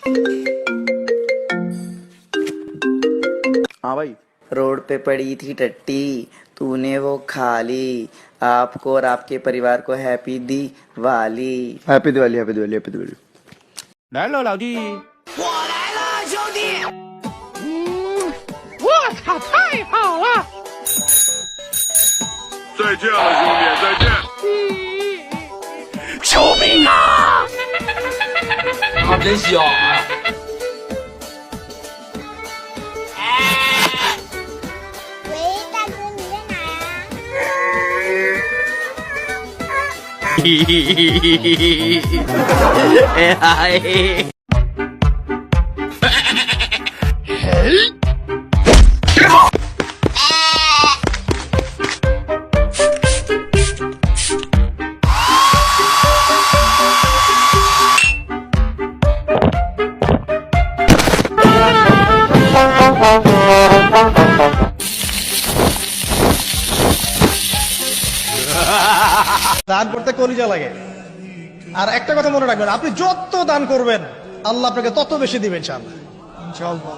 हाँ भाई। रोड पे पड़ी थी टट्टी, तूने वो खा ली। आपको और आपके परिवार को happy Diwali. Happy Diwali, happy Diwali, happy Diwali. 来了，老弟。我操，太好了！再见了，兄弟，再见！救命啊！他真小啊！喂，大哥，你在哪呀？嘿嘿嘿嘿嘿！ দান করতে কলিজা লাগে। আর একটা কথা মনে রাখবেন, আপনি যত দান করবেন আল্লাহ আপনাকে তত বেশি দিবেন ইনশাআল্লাহ।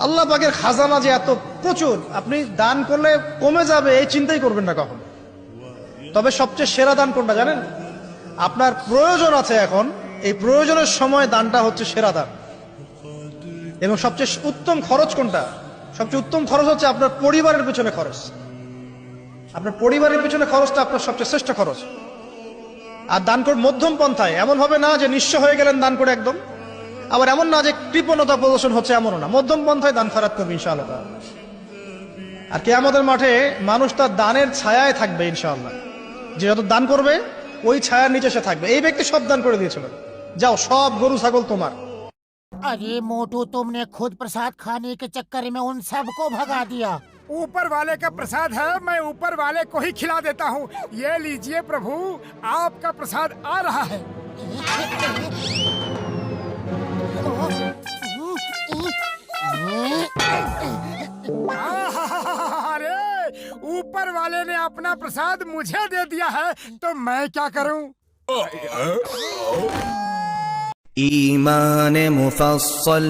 আল্লাহ পাকের খাজানা যে এত প্রচুর, আপনি দান করলে কমে যাবে এই চিন্তাই করবেন না কখন। তবে সবচেয়ে সেরা দান কোনটা জানেন? আপনার প্রয়োজন আছে এখন, এই প্রয়োজনের সময় দানটা হচ্ছে সেরা দান। এবং সবচেয়ে উত্তম খরচ কোনটা? সবচেয়ে উত্তম খরচ হচ্ছে আপনার পরিবারের পিছনে খরচ। আপনার পরিবারের পিছনে খরচটা আপনার সবচেয়ে শ্রেষ্ঠ খরচ। আর দান করে মধ্যম পন্থায়, এমন হবে না যে নিঃস্ব হয়ে গেলেন দান করে একদম, আবার এমন না যে কৃপণতা প্রদর্শন হচ্ছে, এমনও না। মধ্যম পন্থায় দান খয়রাত করবে ইনশাআল্লাহ। আর কিয়ামতের মাঠে মানুষ তার দানের ছায়ায় থাকবে ইনশাআল্লাহ। যে যত দান করবে ওই ছায়ার নিচে সে থাকবে। এই ব্যক্তি সব দান করে দিয়েছিল, যাও সব গরু ছাগল তোমার। अरे मोटू, तुमने खुद प्रसाद खाने के चक्कर में उन सबको भगा दिया। ऊपर वाले का प्रसाद है, मैं ऊपर वाले को ही खिला देता हूँ। ये लीजिए प्रभु, आपका प्रसाद आ रहा है। अरे ऊपर वाले ने अपना प्रसाद मुझे दे दिया है, तो मैं क्या करूँ? ईमान मुफस्सल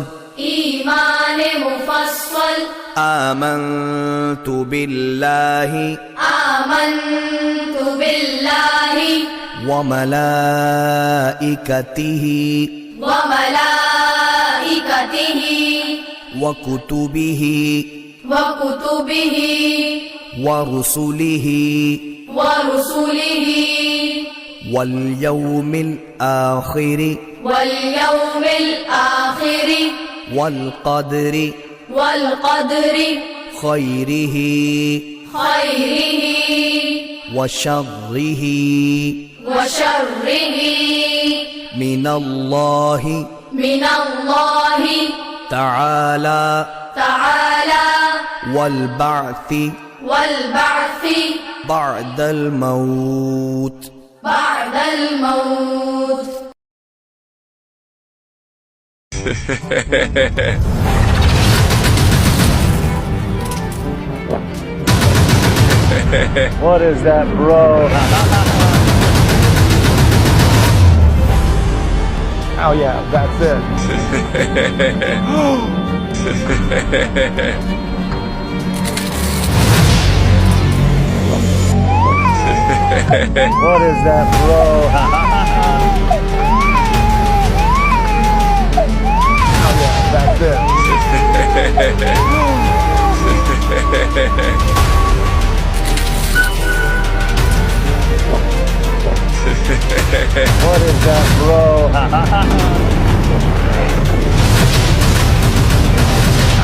आमन्तु बिल्लाहि व मलाइकतिहि व कुतुबिहि व रुसुलिहि वल यौमिल आखिरि वल क़द्रि खैरिहि व शर्रिहि मिनल्लाहि तआला वल बअथि बअदल मौत। What is that, bro? Oh yeah, that's it. What is that, bro? Oh yeah, that's it. What is that, bro?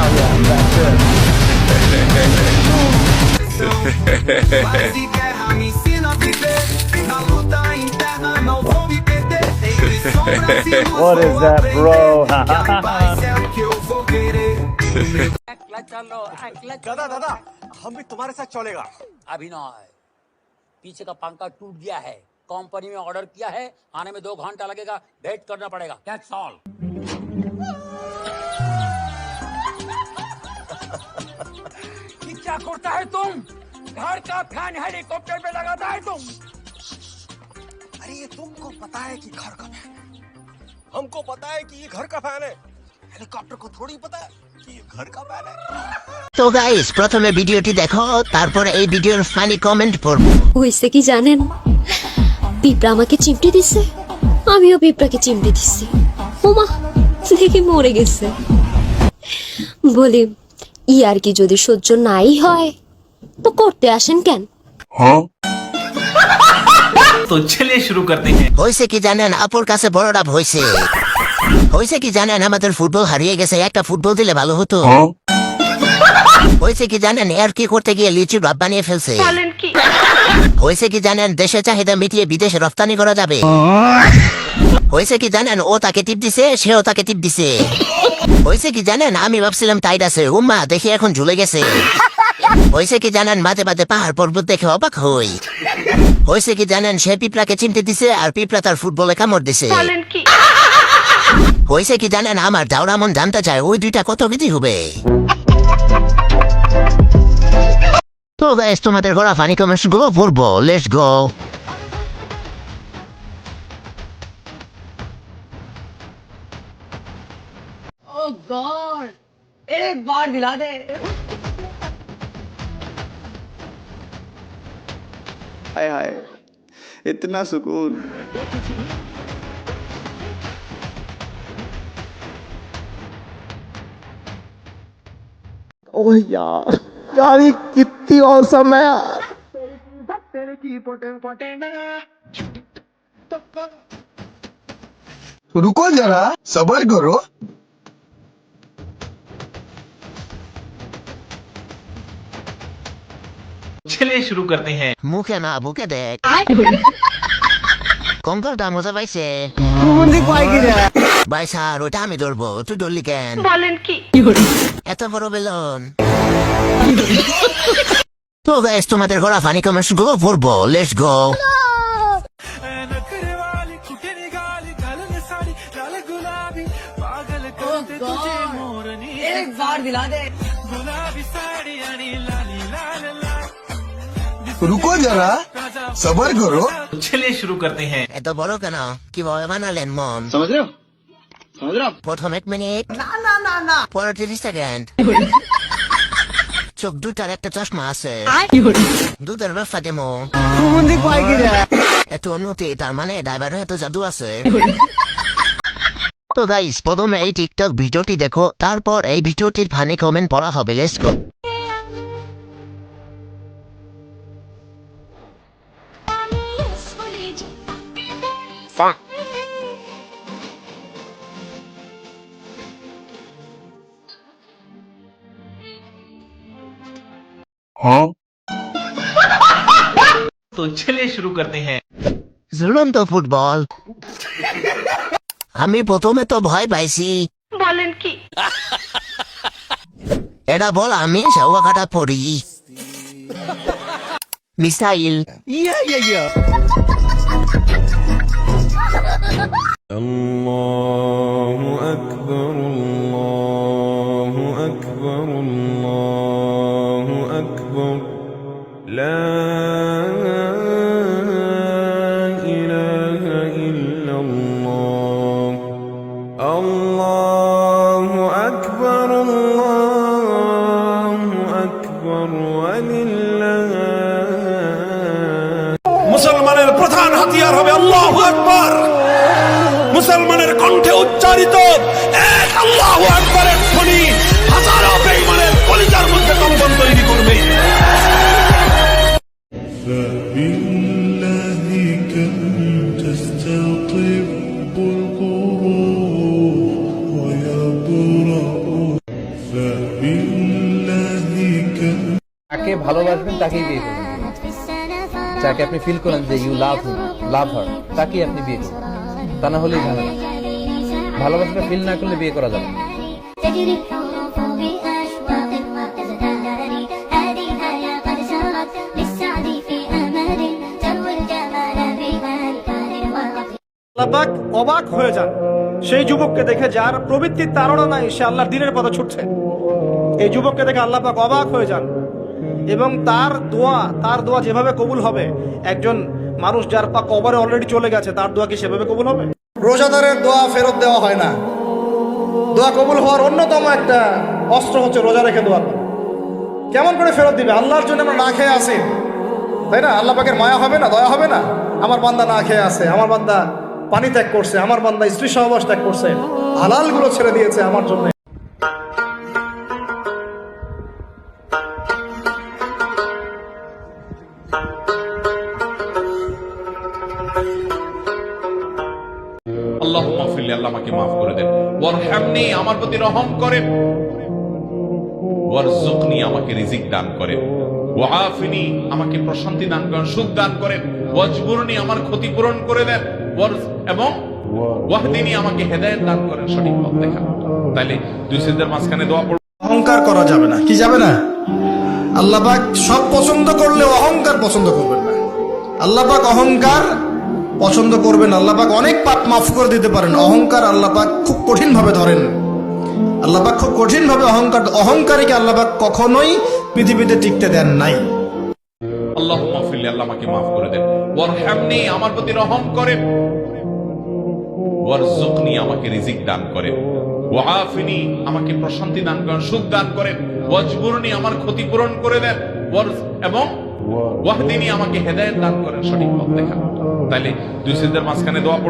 Oh yeah, that's it. What is that, bro? दादा दादा, हम भी तुम्हारे साथ चलेगा। अभी ना है, पीछे का पंखा टूट गया है, कंपनी में ऑर्डर किया है, आने में 2 घंटा लगेगा, वेट करना पड़ेगा। That's all. क्या करता है तुम? घर का फैन हेलीकॉप्टर पे लगाता है तुम? अरे ये तुमको पता है कि घर का फैन। 'কে? দাদা দাদা, हम भी तुम्हारे साथ चलेगा। अभी ना है, पीछे का पंखा टूट गया है, कंपनी में ऑर्डर किया है, आने में 2 घंटा लगेगा, वेट करना पड़ेगा। That's all. क्या करता है तुम? घर का फैन हेलीकॉप्टर पे लगाता है तुम? हमको पता है कि ये घर का फैन है, हेलीकॉप्टर को थोड़ी पता है कि ये घर का फैन है। তো গাইস প্রথমে ভিডিওটি দেখো, তারপর এই ভিডিওর ফানি কমেন্ট পড়বো। হয়েছে কি জানেন, পিঁপড়া আমাকে চিমটি দিচ্ছে, আমিও পিঁপড়াকে চিমটি দিচ্ছি। ওমা, দেখি মরে গেছে। বলি ইয়ার কি যদি সহ্য নাই হয় তো করতে আসেন কেন? তো চলিয়ে শুরু করতে হ্যাঁ। হয়েছে কি জানেন, আপুর কাছে বড় ডাব হয়েছে। হয়েছে কি জানেন, আমাদের ফুটবল হারিয়ে গেছে, একটা ফুটবল দিলে ভালো হতো। হয়েছে কি জানেন, এর কি করতে গিয়ে লিচুর ডাব বানিয়ে ফেলছে। হয়েছে কি জানেন, দেশের চাহিদা মিটিয়ে বিদেশে রপ্তানি করা যাবে। হয়েছে কি জানেন, ও তাকে টিপ দিছে, সেও তাকে টিপ দিছে। হয়েছে কি জানেন, আমি ভাবছিলাম টাইট আছে, উম্মা দেখি এখন ঝুলে গেছে। হয়েছে কি জানেন, মাঝে মাঝে পাহাড় পর্বত দেখে অবাক হই। হয়েছে কি জানেন, সে পিঁপড়াকে চিমটে দিছে আর পিঁপড়া তার ফুটবলে কামড় দিছে। হয়েছে কি জানেন, আমার দাওরা মন জানতে চায় ওই দুইটা কত কেজি হবে। তো গাইস তোমাদের ঘোরা ফানি কমেন্টস গুলো পড়বো, লেটস গো। हाय हाय इतना सुकून। ओह यार, यार ये कितनी औसम है यार। रुको जरा, सबर करो। चलिए शुरू करते हैं। মুখে না বুকে দেখ। কঙ্কালটা মজা পাইছে। ভাই স্যার ওটা আমি ধরবো, তুই ধরলি কেন? বলেন কি এত বড় বেলন। তো গাইস তোমাদের ঘোরা ফানি কমেন্টস গুলো পড়বো, লেটস গো। रुको जरा, सबर करो। चलिए शुरू करते हैं। এত বড় কেন, কিভাবে বানালেন মন? প্রথম 1 মিনিট, পরে 30 সেকেন্ড। চোখ দুটার একটা চশমা আছে, দুধের ব্যবসা দেবো। এত উন্নতি, তার মানে ড্রাইভারের এত জাদু আছে। তো গাইস প্রথমে এই টিকটক ভিডিওটি দেখো, তারপর এই ভিডিওটির ফানি কমেন্ট পড়া হবে, লেটস গো। तो चलिए शुरू करते हैं। ঝুলন্ত ফুটবল। আমি প্রথমে তো ভয় পাইছি। বলেন কি? এটা বল আমি সাউকাটা পড়ি। Missile. Allahu Akbar, Allahu Akbar, Allahu Akbar. La ilaha illallah. Allahu Akbar, Allahu Akbar, walillah. মুসলমানের প্রধান হাতিয়ার হবে আল্লাহু আকবার। মুসলমানের কণ্ঠে উচ্চারিত এক আল্লাহু আকবারের ধ্বনি হাজারো বেঈমানের কলিজার মধ্যে কম্পন তৈরি করবে। فبالله كم تستطب القلوب ويبرأ فبالله كم যাকে ভালোবাসবেন তাকেই বিয়ে করবেন। যাকে আপনি ফিল করেন যে ইউ লাভ হিম, লাভ হার, তাকেই আপনি বিয়ে করবেন। তা না হলেই ঝামেলা। ভালোবাসাটা ফিল না করলে বিয়ে করা যাবে না। আল্লাহ অবাক হয়ে যান সেই যুবককে দেখে যার প্রবৃত্তির তাড়না নাই, সে আল্লাহর দিনের পথে ছুটছে। এই যুবককে দেখে আল্লাহ পাক অবাক হয়ে যান এবং তার দোয়া যেভাবে কবুল হবে, একজন মানুষ যার পা কবরে অলরেডি চলে গেছে তার দোয়া কি সেভাবে কবুল হবে? রোজাদারের দোয়া ফেরত দেওয়া হয় না। দোয়া কবুল হওয়ার অন্যতম একটা অস্ত্র হচ্ছে রোজা রেখে দোয়া করা। কেমন করে ফেরত দিবে? আল্লাহর জন্য আমরা না খেয়ে আসি, তাই না? আল্লাহ পাকের মায়া হবে না, দয়া হবে না? আমার বান্দা না খেয়ে আছে, আমার বান্দা পানি ত্যাগ করছে, আমার বান্দা স্ত্রী সহবাস ত্যাগ করছে, হালালগুলো ছেড়ে দিয়েছে আমার জন্য। আল্লাহুম্মা ফিরলি, আল্লাহ আমাকে মাফ করে দেন। ওয়ারহামনি, আমার প্রতি রহম করেন। ওয়ারযুকনি, আমাকে রিজিক দান করেন। ওয়াআফিনি, আমাকে প্রশান্তি দান করেন, সুখ দান করেন। ওয়াজবুরনি, আমার ক্ষতিপূরণ করে দেন। এবং ওয়াহদিনি, আমাকে হেদায়েত দান করেন, সঠিক পথ দেখান। তাইলে দুই সিজদার মাঝখানে দোয়া পড়ব। অহংকার করা যাবে না। কি যাবে না? আল্লাহ পাক সব পছন্দ করলে অহংকার পছন্দ করবেন না। আল্লাহ পাক অহংকার পছন্দ করবেন। আল্লাহ পাক অনেক পাপ মাফ করে দিতে পারেন। অহংকার আল্লাহ পাক খুব কঠিন ভাবে ধরেন। আল্লাহ পাক খুব কঠিন ভাবে অহংকারীকে আল্লাহ পাক কখনোই পৃথিবীতে টিকতে দেন নাই। আল্লাহুম্মা ফিরলি, আল্লাহ আমাকে মাফ করে দেন। ওয়ারহামনি, আমার প্রতি রহম করেন। ওয়ারযুকনি, আমাকে রিজিক দান করেন। ওয়াআফিনি, আমাকে প্রশান্তি দান করেন, সুখ দান করেন। ওয়াজবুরনি, আমার ক্ষতিপূরণ করে দেন। এবং ওয়াহদিনি, আমাকে হেদায়েত দান করেন, সঠিক পথ দেখান। তাইলে দুই সিজদার মাঝখানে দোয়া পড়ব।